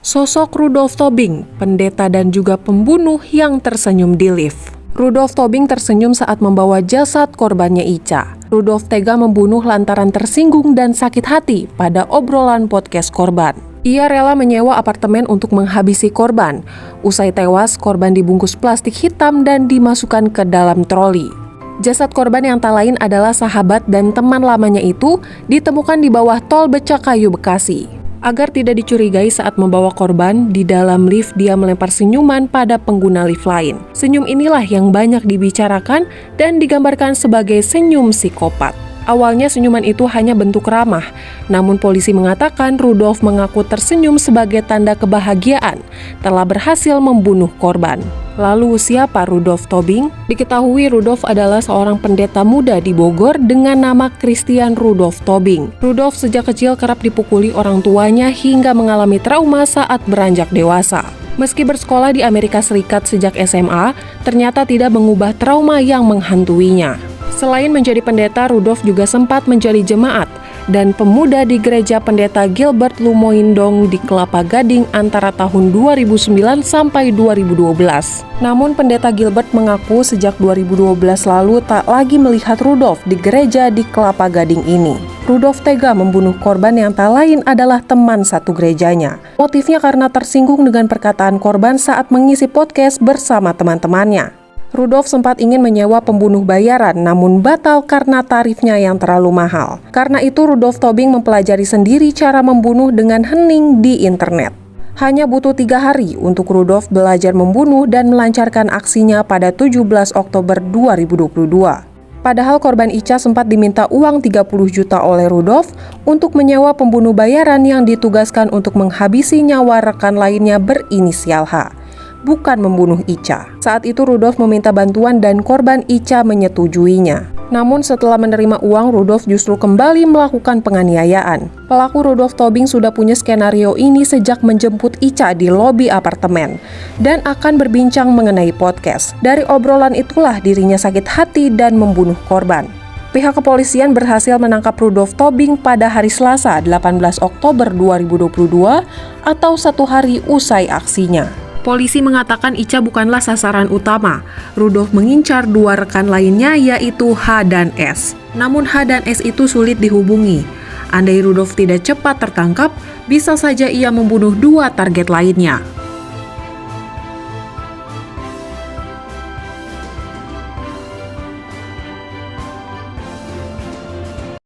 Sosok Rudolf Tobing, pendeta dan juga pembunuh yang tersenyum di lift. Rudolf Tobing tersenyum saat membawa jasad korbannya Ica. Rudolf tega membunuh lantaran tersinggung dan sakit hati pada obrolan podcast korban. Ia rela menyewa apartemen untuk menghabisi korban. Usai tewas, korban dibungkus plastik hitam dan dimasukkan ke dalam troli. Jasad korban yang tak lain adalah sahabat dan teman lamanya itu ditemukan di bawah tol Becakayu, Bekasi. Agar tidak dicurigai saat membawa korban, di dalam lift dia melempar senyuman pada pengguna lift lain. Senyum inilah yang banyak dibicarakan dan digambarkan sebagai senyum psikopat. Awalnya senyuman itu hanya bentuk ramah, namun polisi mengatakan Rudolf mengaku tersenyum sebagai tanda kebahagiaan telah berhasil membunuh korban. Lalu siapa Rudolf Tobing? Diketahui Rudolf adalah seorang pendeta muda di Bogor dengan nama Christian Rudolf Tobing. Rudolf sejak kecil kerap dipukuli orang tuanya hingga mengalami trauma saat beranjak dewasa. Meski bersekolah di Amerika Serikat sejak SMA, ternyata tidak mengubah trauma yang menghantuinya. Selain menjadi pendeta, Rudolf juga sempat menjadi jemaat dan pemuda di gereja pendeta Gilbert Lumoindong di Kelapa Gading antara tahun 2009 sampai 2012. Namun pendeta Gilbert mengaku sejak 2012 lalu tak lagi melihat Rudolf di gereja di Kelapa Gading ini. Rudolf tega membunuh korban yang tak lain adalah teman satu gerejanya. Motifnya karena tersinggung dengan perkataan korban saat mengisi podcast bersama teman-temannya. Rudolf sempat ingin menyewa pembunuh bayaran namun batal karena tarifnya yang terlalu mahal. Karena itu Rudolf Tobing mempelajari sendiri cara membunuh dengan hening di internet. Hanya butuh 3 hari untuk Rudolf belajar membunuh dan melancarkan aksinya pada 17 Oktober 2022. Padahal korban Ica sempat diminta uang 30 juta oleh Rudolf untuk menyewa pembunuh bayaran yang ditugaskan untuk menghabisi nyawa rekan lainnya berinisial H. Bukan membunuh Ica. Saat itu Rudolf meminta bantuan dan korban Ica menyetujuinya. Namun setelah menerima uang, Rudolf justru kembali melakukan penganiayaan. Pelaku Rudolf Tobing sudah punya skenario ini sejak menjemput Ica di lobi apartemen dan akan berbincang mengenai podcast. Dari obrolan itulah dirinya sakit hati dan membunuh korban. Pihak kepolisian berhasil menangkap Rudolf Tobing pada hari Selasa 18 Oktober 2022 atau 1 hari usai aksinya. Polisi mengatakan Ica bukanlah sasaran utama. Rudolf mengincar 2 rekan lainnya yaitu H dan S. Namun H dan S itu sulit dihubungi. Andai Rudolf tidak cepat tertangkap, bisa saja ia membunuh 2 target lainnya.